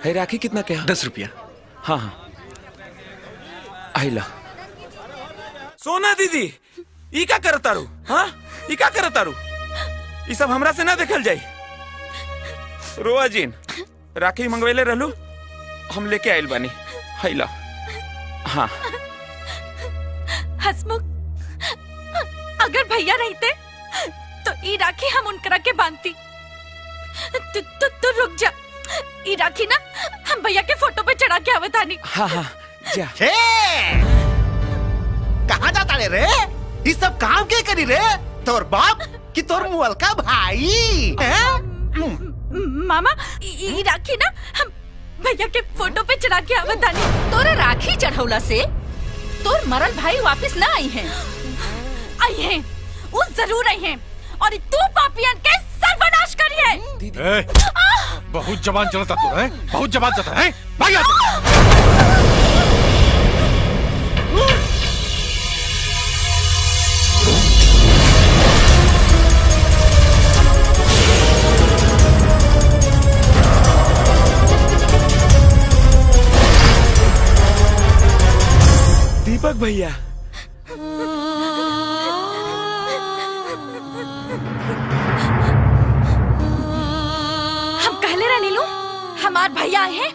है राखी कितना क्या? 10 रुपया। हाँ हाँ आइला। सोना दीदी ई का करतारू? हाँ ई का करतारू? ई सब हमरा से ना देखल जाई। रोआ जीन राखी मंगवेले रहलू, हम लेके आइल बानी। हैला। हाँ हसमुख, अगर भैया रहते तो ई राखी हम उनकरा के बांधती। तू रुक जा, ई राखी ना हम भैया के फोटो पे चढ़ा के आवतानी। हाँ हाँ जा। कहाँ जाता रे? ये सब काम के करी रे? तोर बाप कि तोर मुअल का भाई? मामा ई राखी ना हम भैया के फोटो पे चढ़ा के आवतानी। तोरा राखी चढ़ौला से तोर मरल भाई वापस ना आई हैं। आई हैं, वो जरूर आई हैं। और तू पापियन के सर्वनाश करी है। बहुत जबान चलता तू है, बहुत जबान चलता है। भाग यहाँ से। दीपक भैया हमार भैया आए हैं।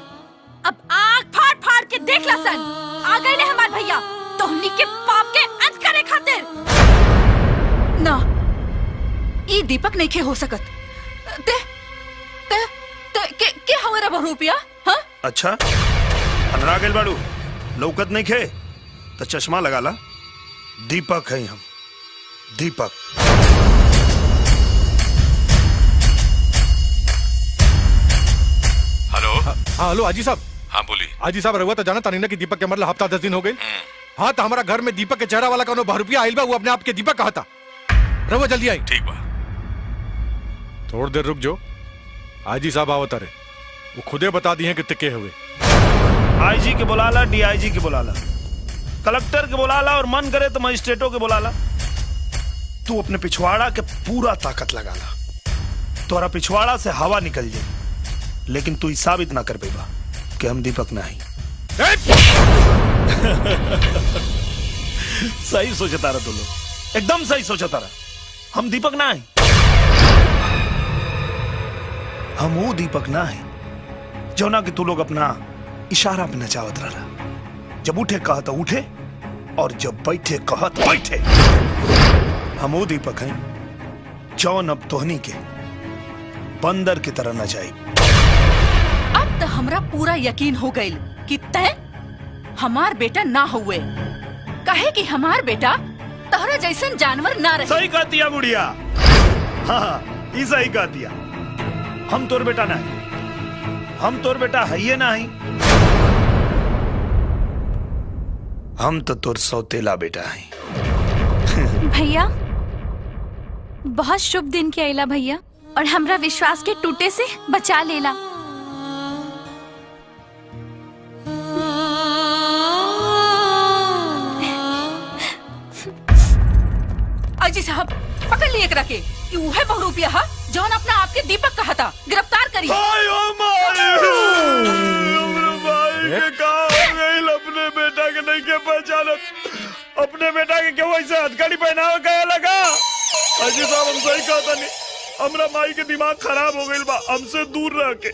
अब आग फाड़ फाड़ के देख ला सन, आ गए ने हमार भैया तोहनी के पाप के अंत करे खातिर। ना ई दीपक नहीं खे हो सकत। ते ते ते के हमारा बहुरूपिया? हाँ अच्छा अनरा गेल बाड़ू, लौकत नहीं खे तो चश्मा लगा ला। दीपक है हम, दीपक। हाँ हेलो हाजी साहब। हाँ बोली। हाजी साहब रहुआ तो जाना तानी ना कि दीपक के मरला हफ्ता 10 दिन हो गए। हाँ तो हमारा घर में दीपक के चेहरा वाला कौनो बहुरूपिया आइल बा, वो अपने आप के दीपक कहा था। रहुआ जल्दी आई। ठीक बा। थोड़ी देर रुक जो, हाजी साहब आवत रहे, वो खुदे बता दिए कि तिके हुए। आईजी के बुलाला, डीआईजी के बुलाला, कलेक्टर के बुलाला और मन करे तो मजिस्ट्रेटों के बुलाला। तू अपने पिछवाड़ा के पूरा ताकत लगा ला। तोरा पिछवाड़ा से हवा निकल जाए, लेकिन तू साबित ना कर पेगा कि हम दीपक नहीं। सही सोचता रहा तू लोग, एकदम सही सोचता रहा। हम दीपक ना है, हम वो दीपक ना है जो ना कि तू लोग अपना इशारा पे नचावत रहा। जब उठे कहा तो उठे और जब बैठे कहा तो बैठे। हम वो दीपक हैं जौन अब तोहनी के बंदर की तरह न जाए। अब तो हमरा पूरा यकीन हो गई कि तय हमार बेटा ना हुए, कहे कि हमार बेटा तोहरा जैसन जानवर ना रहे। सही कह दिया बुढ़िया। हाँ ये सही कह दिया। हम तोर बेटा नहीं, हम तोर बेटा है ये नहीं, हम तो तोर सौतेला बेटा है। भैया बहुत शुभ दिन के आइला भैया, और हमरा विश्वास के टूटे से बचा लेला। अजी साहब पकड़ लिए एकरा के, कि वो है बहुरूपिया हा जौन अपना आपके दीपक कहा था। गिरफ्तार करिए। अपने बेटा के नहीं के पहचानत, अपने बेटा के क्यों ऐसे हथकड़ी पहनावा गया लगा। अजी साहब हम सही कहता नहीं, हमरा माई के दिमाग खराब हो गई बा, हमसे दूर रह के।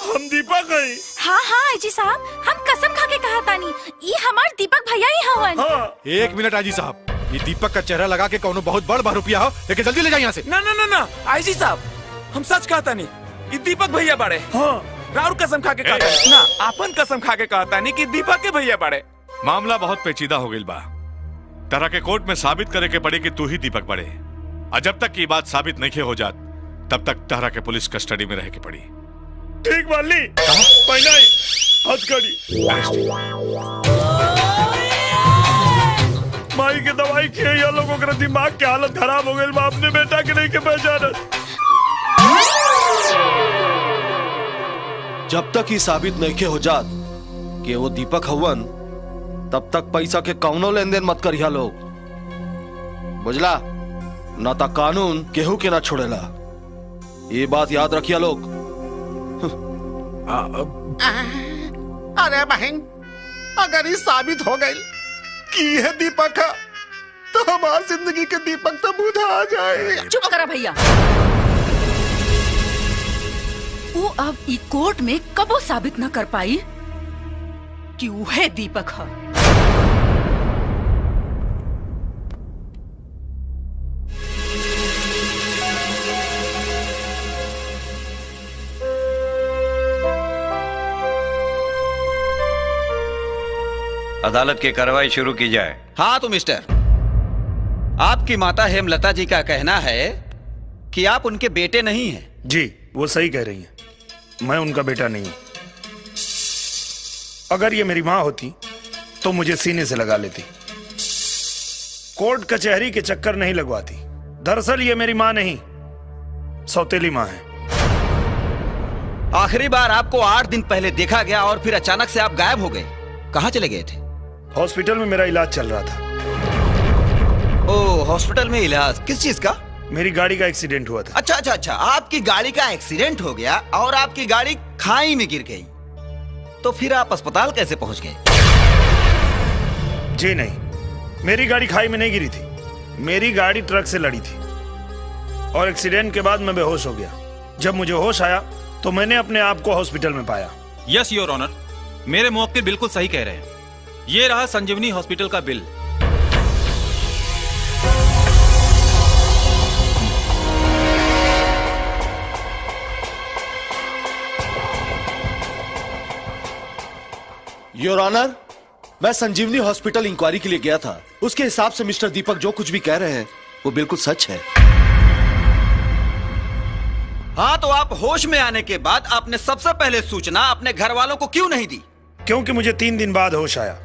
हम दीपक हैं। हाँ हाँ अजी साहब, हम कसम खा के कहा तानी, ये हमार दीपक भैया ही हवन। हाँ। एक मिनट आजी साहब, ये दीपक का चेहरा लगा के कौनो बहुत बड़ बहुरूपिया हो, लेकिन जल्दी ले जाइए यहाँ से। ना ना ना ना आईजी साहब, हम सच कहता नहीं, ये दीपक भैया बड़े। हाँ राउर कसम खा के कहता नहीं ना, आपन कसम खा के कहता नहीं कि दीपक के भैया बड़े। मामला बहुत पेचीदा हो गई बा, तरह के कोर्ट में साबित करे के पड़ी कि तू ही दीपक बड़े। और जब तक ये बात साबित नहीं हो जात, तब तक तरह के पुलिस कस्टडी में रह के पड़ी। ठीक वाली पहना हथकड़ी। माई के दवाई किए या लोगों का दिमाग की हालत खराब हो गई बा, अपने बेटा के नहीं के पहचानत। जब तक ही साबित नहीं हो जात कि वो दीपक हवन, तब तक पैसा के कौनो लेन देन मत करिया लोग, बुझला? ना ता कानून केहू के ना छोड़ेला। ये बात याद रखिया लोग। अरे बहन, अगर ये साबित हो गई कि यह दीपक है तो हमारी जिंदगी के दीपक तो बुझा जाए। चुप करा भैया। वो अब ई कोर्ट में कबो साबित न कर पाई कि वह दीपक है। अदालत की कार्रवाई शुरू की जाए। हाँ तो मिस्टर, आपकी माता हेमलता जी का कहना है कि आप उनके बेटे नहीं हैं। जी, वो सही कह रही हैं। मैं उनका बेटा नहीं हूं। अगर ये मेरी माँ होती तो मुझे सीने से लगा लेती, कोर्ट कचहरी के चक्कर नहीं लगवाती। दरअसल ये मेरी माँ नहीं, सौतेली माँ है। आखिरी बार आपको 8 दिन पहले देखा गया और फिर अचानक से आप गायब हो गए। कहाँ चले गए थे? हॉस्पिटल में मेरा इलाज चल रहा था। ओह, हॉस्पिटल में इलाज? किस चीज का? मेरी गाड़ी का एक्सीडेंट हुआ था। अच्छा अच्छा अच्छा, आपकी गाड़ी का एक्सीडेंट हो गया और आपकी गाड़ी खाई में गिर गई, तो फिर आप अस्पताल कैसे पहुंच गए? जी नहीं, मेरी गाड़ी खाई में नहीं गिरी थी। मेरी गाड़ी ट्रक से लड़ी थी और एक्सीडेंट के बाद मैं बेहोश हो गया। जब मुझे होश आया तो मैंने अपने आप को हॉस्पिटल में पाया। यस योर ऑनर, मेरे मुवक्किल बिल्कुल सही कह रहे हैं। ये रहा संजीवनी हॉस्पिटल का बिल। योर ऑनर, मैं संजीवनी हॉस्पिटल इंक्वायरी के लिए गया था। उसके हिसाब से मिस्टर दीपक जो कुछ भी कह रहे हैं वो बिल्कुल सच है। हाँ, तो आप होश में आने के बाद आपने सबसे पहले सूचना अपने घर वालों को क्यों नहीं दी? क्योंकि मुझे 3 दिन बाद होश आया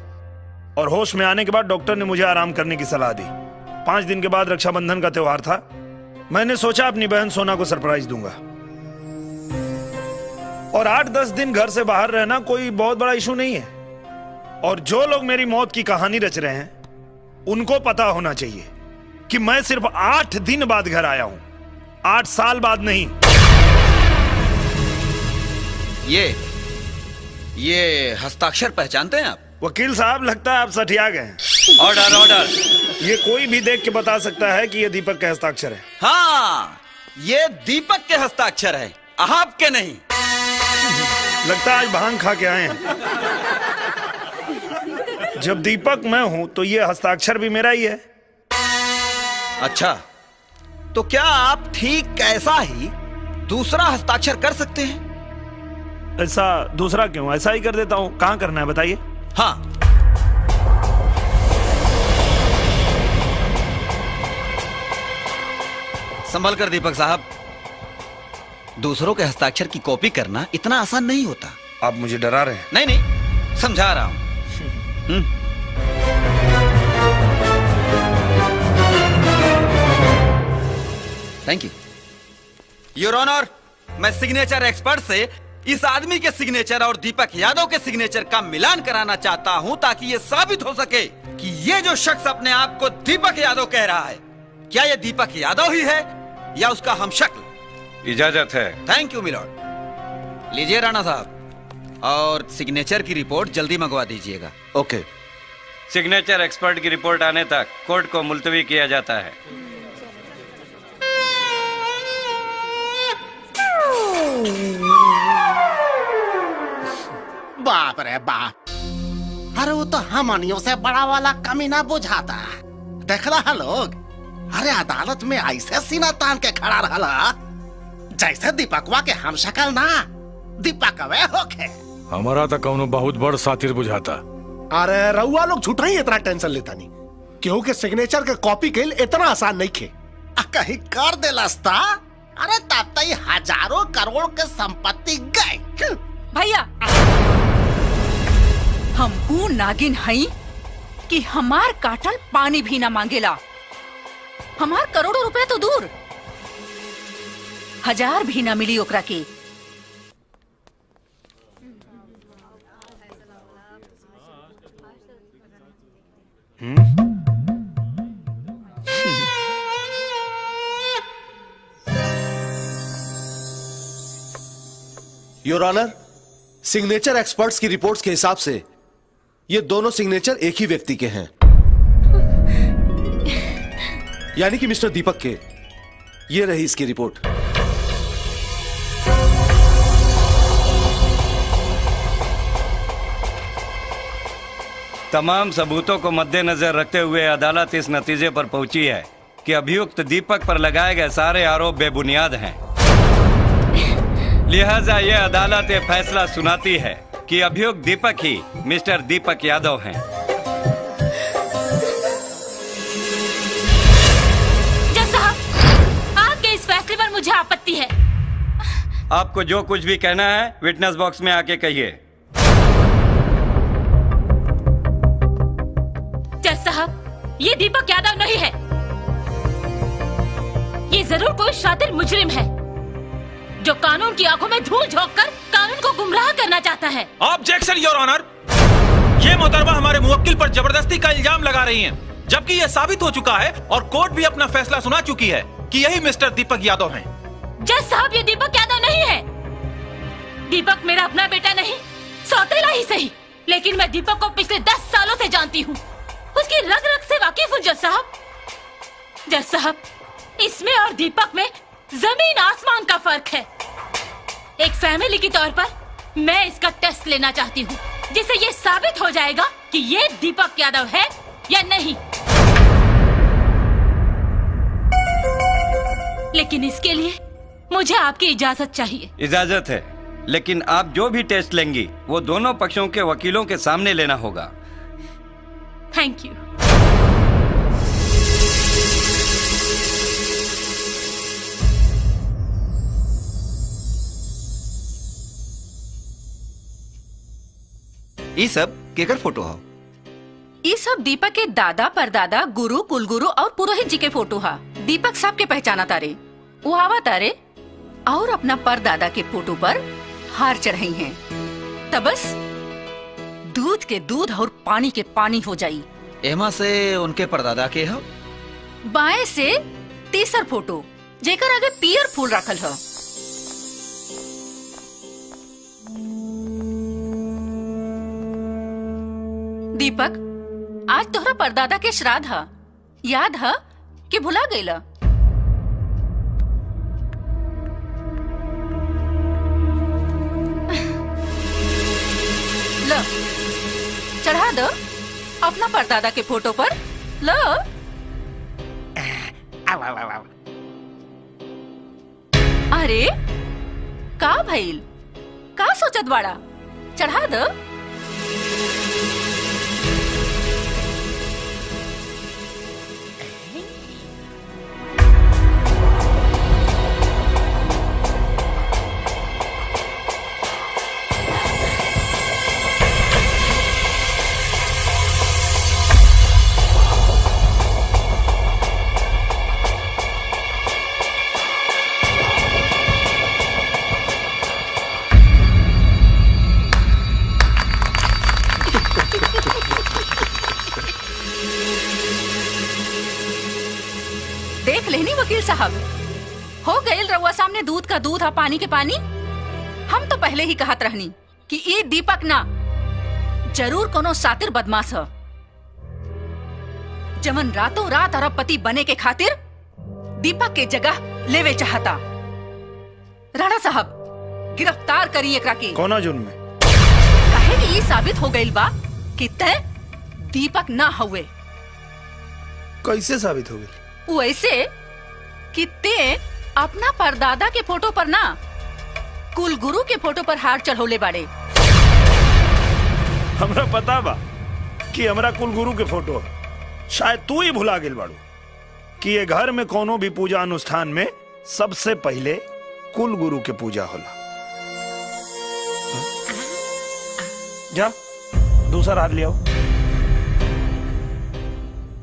और होश में आने के बाद डॉक्टर ने मुझे आराम करने की सलाह दी। 5 दिन के बाद रक्षाबंधन का त्योहार था। मैंने सोचा अपनी बहन सोना को सरप्राइज दूंगा। और 8-10 दिन घर से बाहर रहना कोई बहुत बड़ा इशू नहीं है। और जो लोग मेरी मौत की कहानी रच रहे हैं उनको पता होना चाहिए कि मैं सिर्फ 8 दिन बाद घर आया हूं, 8 साल बाद नहीं। ये हस्ताक्षर पहचानते हैं आप? वकील साहब, लगता है आप सठिया गए हैं। Order order. ये कोई भी देख के बता सकता है कि ये दीपक के हस्ताक्षर है। हाँ, ये दीपक के हस्ताक्षर है, आपके नहीं। लगता है आज भांग खा के आए हैं। जब दीपक मैं हूं तो ये हस्ताक्षर भी मेरा ही है। अच्छा, तो क्या आप ठीक ऐसा ही दूसरा हस्ताक्षर कर सकते हैं? ऐसा दूसरा क्यों? ऐसा ही कर देता हूं। कहां करना है बताइए। हाँ, संभल कर दीपक साहब, दूसरों के हस्ताक्षर की कॉपी करना इतना आसान नहीं होता। आप मुझे डरा रहे हैं? नहीं नहीं, समझा रहा हूं। Thank you your honour. मैं सिग्नेचर एक्सपर्ट से इस आदमी के सिग्नेचर और दीपक यादव के सिग्नेचर का मिलान कराना चाहता हूं ताकि यह साबित हो सके कि ये जो शख्स अपने आप को दीपक यादव कह रहा है, क्या यह दीपक यादव ही है या उसका हमशक्ल? इजाजत है। Thank you my lord. लीजिए राणा साहब, और सिग्नेचर की रिपोर्ट जल्दी मंगवा दीजिएगा। ओके। सिग्नेचर एक्सपर्ट की रिपोर्ट आने तक कोर्ट को मुलतवी किया जाता है। बाप रे बाप, अरे वो तो हमनियों से बड़ा वाला कमीना बुझाता। देख रहा लोग, अरे अदालत में ऐसे सीना तान के खड़ा रहा जैसे दीपकवा के हम शक्ल ना दीपकवे होके। हमारा तो कौनो बहुत बड़ सातिर बुझाता। अरे रउआ लोग झूठा ही इतना टेंशन लेता नहीं, केहू के सिग्नेचर के कॉपी के इतना आसान नहीं खे। कहीं कर दे लस्ता, अरे तब तक हजारों करोड़ के संपत्ति गए। भैया, हम ऊ नागिन हई कि हमार काटल पानी भी ना मांगेला। हमार करोड़ों रुपए तो दूर, 1000 भी ना मिली ओकरा के। योर ऑनर, सिग्नेचर एक्सपर्ट्स की रिपोर्ट्स के हिसाब से ये दोनों सिग्नेचर एक ही व्यक्ति के हैं, यानी कि मिस्टर दीपक के। ये रही इसकी रिपोर्ट। तमाम सबूतों को मद्देनजर रखते हुए अदालत इस नतीजे पर पहुंची है कि अभियुक्त दीपक पर लगाए गए सारे आरोप बेबुनियाद हैं। लिहाजा यह अदालत ये फैसला सुनाती है कि अभियुक्त दीपक ही मिस्टर दीपक यादव हैं। जज साहब, आपके इस फैसले पर मुझे आपत्ति है। आपको जो कुछ भी कहना है विटनेस बॉक्स में आके कहिए। जज साहब, ये दीपक यादव नहीं है। ये जरूर कोई शातिर मुजरिम है जो कानून की आंखों में धूल झोंककर कानून को गुमराह करना चाहता है। ऑब्जेक्शन योर ऑनर, ये मोहतरमा हमारे मुवक्किल पर जबरदस्ती का इल्जाम लगा रही हैं, जबकि यह साबित हो चुका है और कोर्ट भी अपना फैसला सुना चुकी है कि यही मिस्टर दीपक यादव हैं। जज साहब, ये दीपक यादव नहीं है। दीपक मेरा अपना बेटा नहीं, सौतेला ही सही, लेकिन मैं दीपक को पिछले 10 सालों से जानती हूँ। उसकी रग रग से वाकिफ हूँ जज साहब। जज साहब, इसमें और दीपक में जमीन आसमान का फर्क है। एक फैमिली के तौर पर मैं इसका टेस्ट लेना चाहती हूँ, जिससे ये साबित हो जाएगा कि ये दीपक यादव है या नहीं। लेकिन इसके लिए मुझे आपकी इजाजत चाहिए। इजाजत है, लेकिन आप जो भी टेस्ट लेंगी वो दोनों पक्षों के वकीलों के सामने लेना होगा। Thank you. ये सब केकर फोटो हो? ये सब दीपक के दादा, परदादा, गुरु, कुलगुरु और पुरोहित जी के फोटो हा। दीपक साहब के पहचाना तारे, वो आवा तारे और अपना परदादा के फोटो पर हार चढ़ाई हैं। तब बस दूध के दूध और पानी के पानी हो जाई। एमा से उनके परदादा के हो? बाएं से तीसर फोटो, जेकर आगे पियर फूल रखल है। दीपक, आज तोहरा परदादा के श्राद्ध है, याद है कि भुला गईला? लो, चढ़ा दो अपना परदादा के फोटो पर। लो। अरे का भइल? का सोचत बाड़ा? चढ़ा दो। देख लेनी वकील साहब, हो गए रउआ सामने दूध का दूध और पानी के पानी। हम तो पहले ही कहत रहनी कि ये दीपक ना जरूर कोनो सातिर बदमाश है, जमन रातों रात अरबपति बने के खातिर दीपक के जगह लेवे चाहता। राणा साहब, गिरफ्तार करिए एकरा के। कौना जुर्म में? काहे कि ये साबित हो गइल बा कि तय दीपक ना हुए। कैसे साबित हो गई? वैसे कि ते अपना परदादा के फोटो पर ना कुलगुरु के फोटो पर हार चढ़ौले बाड़े। हमरा पता बा कि हमरा कुलगुरु के फोटो, शायद तू ही भुला गेल बाड़ू कि ये घर में कोनो भी पूजा अनुष्ठान में सबसे पहले कुलगुरु के पूजा होला। जा दूसरा हार ले आओ।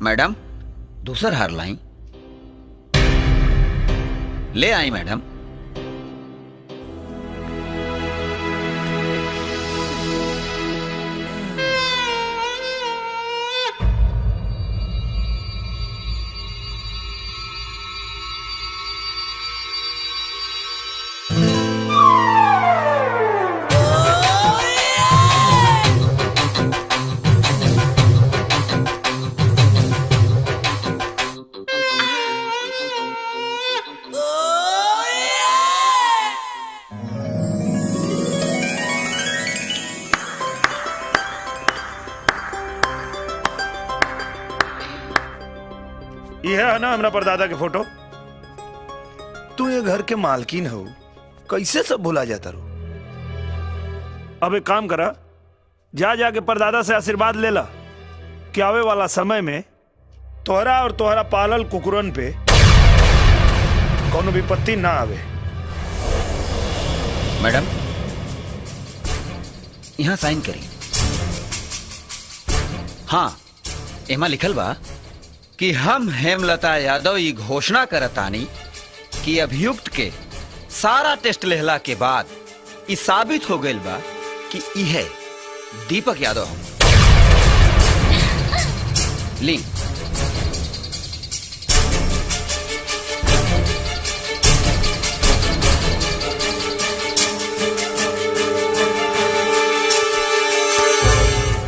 मैडम, दूसरा हार लाई। ले आई मैडम। ये है ना हमरा परदादा के फोटो। तू ये घर के मालकिन हो, कैसे सब भुला जाता रो। अब एक काम करा, जा जाके परदादा से आशीर्वाद ले ला कि आवे वाला समय में तोहरा और तोहरा पालल कुकुरन पे कोनो विपत्ति ना आवे। मैडम यहाँ साइन करी। हाँ, एमा लिखल बा कि हम हेमलता यादव ये घोषणा करतानी कि अभियुक्त के सारा टेस्ट लेहला के बाद ये साबित हो गइल बा कि इहे दीपक यादव हम। ली।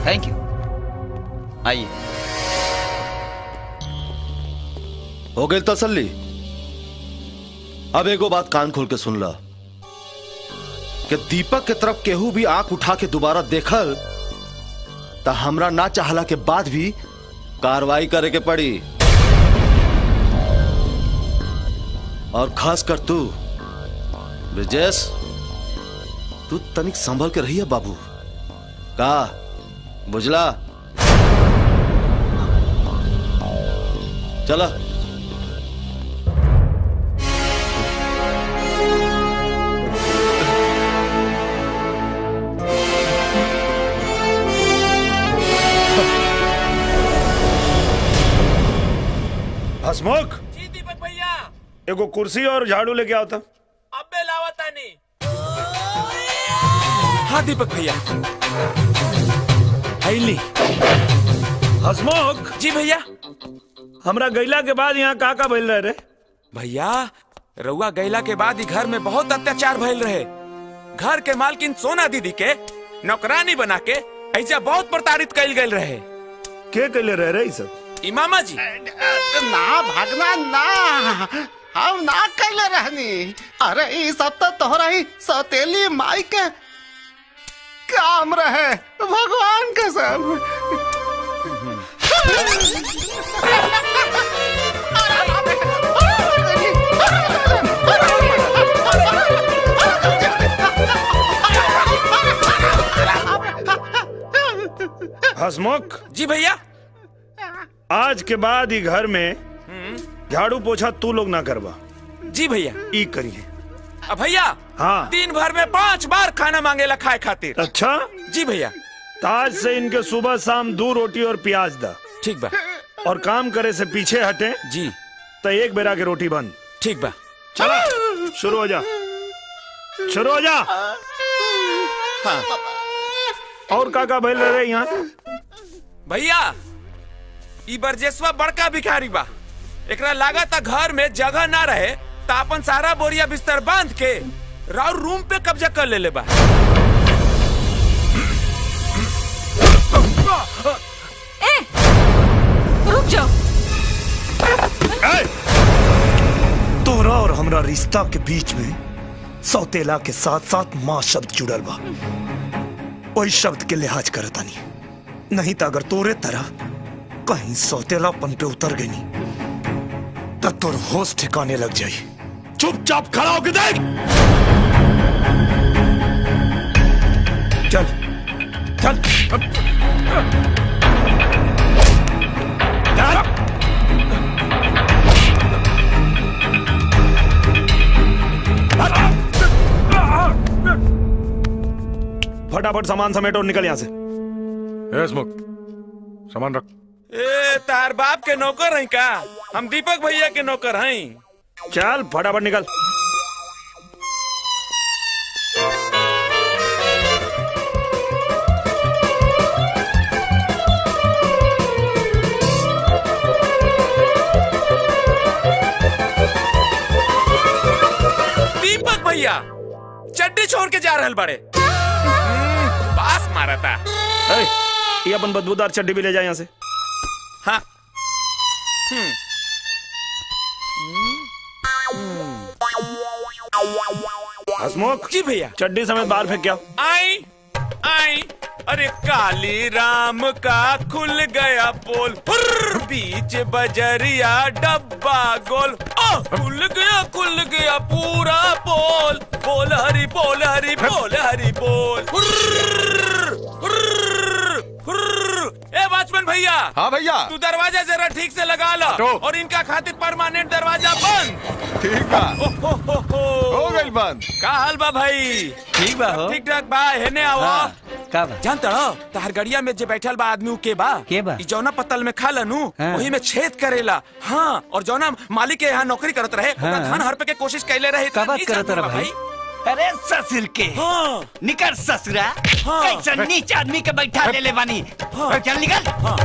Thank you. आइए। हो गई तसल्ली। अब एगो बात कान खोल के सुन ला कि दीपक के तरफ केहू भी आंख उठा के दोबारा देखल तो हमरा ना चाहला के बाद भी कार्रवाई करे के पड़ी। और खास कर तू ब्रिजेश, तू तनिक संभल के रही है बाबू। का बुझला? चला। हसमुख, जी दीपक भैया। एगो कुर्सी और झाड़ू लेके आओ था। अबे लावतानी। हाँ दीपक भैया। आइली। हसमुख। जी भैया। हमरा गैला के बाद यहाँ का भइल रहे रे? भैया रउआ गैला के बाद ही घर में बहुत अत्याचार भइल रहे। घर के मालकिन सोना दीदी के नौकरानी बना के ऐसा बहुत प्रताड़ित कैल गए रहे। के कैले रहे रे सब? इमामा जी। ना भगना ना, हम ना कैले रहनी। अरे ये सब तो तोहरा ही सौतेली माई के काम रहे, भगवान के सब। हसमुख। जी भैया। आज के बाद ही घर में झाड़ू पोछा तू लोग ना करवा। जी भैया। ई करिए। अब भैया। हाँ। दिन भर में 5 बार खाना मांगेला खाए खातिर। अच्छा। जी भैया। आज से इनके सुबह शाम 2 रोटी और प्याज दा। ठीक बा। और काम करे से पीछे हटे। जी। तो एक बेरा के रोटी बंद। ठीक बा। चला शुरू हो जा, शुरू हो जा। हाँ। और का भइल रहे यहाँ? भैया ई बरजेसवा बड़का भिखारी बा। एकरा लागत घर में जगह ना रहे तो अपन सारा बोरिया बिस्तर बांध के राउर रूम पे कब्जा कर ले बा। ए, रुक जाओ। तोरा और हमरा रिश्ता के बीच में सौतेला के साथ साथ माँ शब्द जुड़ल बा। वही शब्द के लिहाज करतानी, नहीं तो अगर तोरे तरह कहीं सौतेलापन पे उतर गई तब तोर होश ठिकाने लग जाई। चुपचाप खड़ा होके देख। चल चल फटाफट सामान समेट और निकल यहाँ से। सामान रख। ए तार बाप के नौकर हैं का? हम दीपक भैया के नौकर हैं। चल फटाफट निकल। दीपक भैया चड्डी छोड़ के जा रहल बड़े। बास मारा था। ये अपन बदबूदार चड्डी भी ले जाए यहाँ से। हाँ। हसमुख। जी भैया। चड्डी समेत बाहर फेंक क्या? आई आई अरे काली राम का खुल गया पोल, बीच बजरिया डब्बा गोल। खुल गया पूरा पोल, बोल हरी बोल हरी बोल हरी बोल। ए वॉचमैन भैया। हाँ भैया। तू दरवाजा जरा ठीक से लगा ला और इनका खातिर परमानेंट दरवाजा बंद। ठीक बा। हो गई बंद। का हाल बा भाई? ठीक बा हो। ठीक ठाक बा। हेने आवा। हाँ, का बा? जानता हो तहर गड़िया में जे बैठल बा आदमी के बा? के बा? ई जौना पत्तल में खा लनू हाँ। वही में छेद करेला। हाँ, और जौना मालिक के यहाँ नौकरी करत रहे ओकरा धान हड़पे के कोशिश कैले रहे। का बात करत रहा भाई? अरे ससुर के। हाँ। निकल ससुरा। हाँ। कैसा नीच आदमी के बैठा ले बानी। हाँ। चल निकल। हाँ।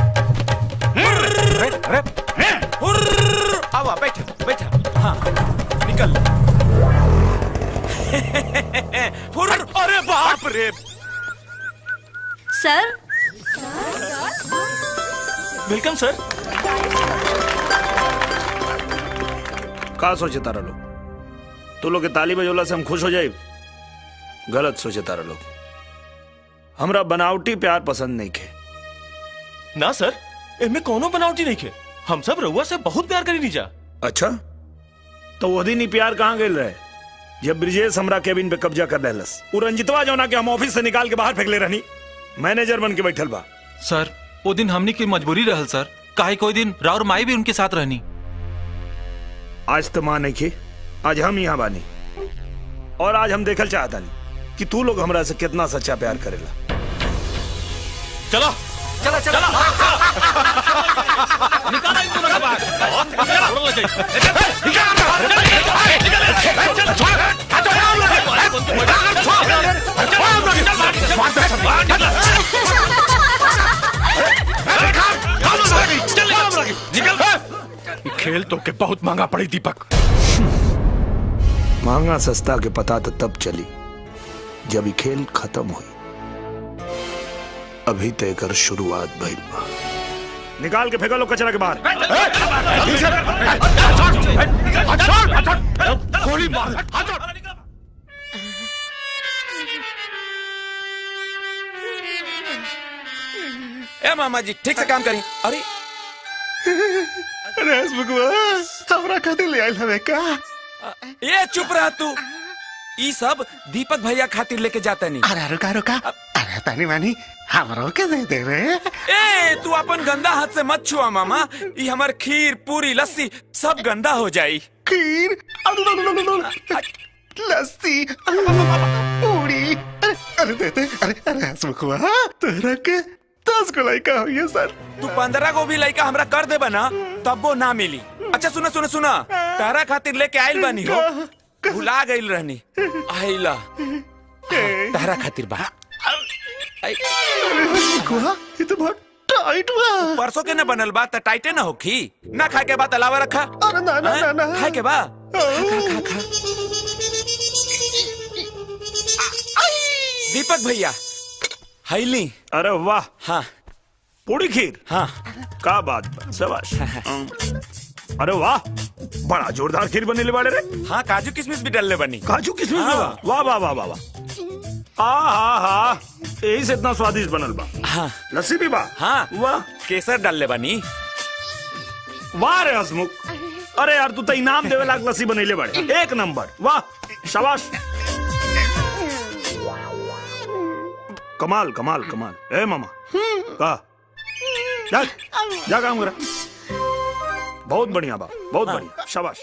आवा बैठा बैठा। हाँ निकल। अरे बाप रे। सर। वेलकम सर। का सोचे तारा लोग? तू लोग के ताली बजोला से हम खुश हो जाए? गलत सोचे तारा लोग। हमरा बनावटी प्यार पसंद नहीं खे। ना सर, इनमें कोनो बनावटी नहीं खे। हम सब रउआ से बहुत प्यार करी नीजा। अच्छा, तो वो दिन ही प्यार कहाँ गए रहे जब ब्रिजेश हमरा केबिन पे कब्जा कर लेलस? उ रंजितवा जौना के हम ऑफिस से निकाल के बाहर फेंक ले रहनी, मैनेजर बन के बैठल बा। सर वो दिन हमनी की मजबूरी रहल सर। काहे कोई दिन राउर माई भी उनके साथ रहनी। आज तो माँ नहीं खे, आज हम यहाँ बानी और आज हम देखल चाहता नहीं कि तू लोग हमरा से कितना सच्चा प्यार करेला। चलो चला चला निकाला इन दोनों को बाहर। खेल तो के बहुत महंगा पड़ी दीपक। महंगा सस्ता के पता तो तब चली जब ये खेल खत्म हुई। अभी तय कर शुरुआत भइल बा। निकाल के फेंका लो कचरा के बाहर। ए मामा जी ठीक से काम करी। अरे हमरा कदे ले आइल हवे का? ये चुप रहा तू। ई सब दीपक भैया खातिर लेके जाता नहीं। अरे रुका रुका। अरे तानी मानी हमरो के दे दे रे। ए तू अपन गंदा हाथ से मत छुआ मामा। ई हमार खीर पूरी लस्सी सब गंदा हो जाई। खीर लस्सी पूरी। अरे देते। अरे हंसमुखवा तोरा के 10 को लड़का हो ये सर। तू 15 को भी लड़का हमरा कर दे बना तब वो ना मिली। अच्छा सुना सुना सुना, तारा खातिर लेके आइल बानी हो। भुला गइल रहनी। आइला तारा खातिर बा। ये तो बहुत टाइट बा। परसों के न बनल बा त टाइटे ना होखी। ना खाए के बाद अलावा रखा। अरे ना ना ना खाए के बा। खा। दीपक भैया हैली। अरे वाह। हाँ पूरी खीर। हाँ का बात बा, शाबाश। अरे वाह, बड़ा जोरदार खीर बनेले बाड़े रे। हाँ काजू किशमिश भी डालने बनी। काजू किशमिश भी बा? वाह वाह वाह वाह वाह। हाँ यही से इतना स्वादिष्ट बनल बा। हाँ लस्सी भी बा। हाँ वाह, केसर डालने बनी। वाह रे हसमुख। अरे यार तू तो इनाम देवे लाग लस्सी बनेले बाड़े। एक नंबर। वाह शाबाश। कमाल कमाल कमाल। ए मामा का जा काम करा। बहुत बढ़िया बा, बहुत बढ़िया, शाबाश।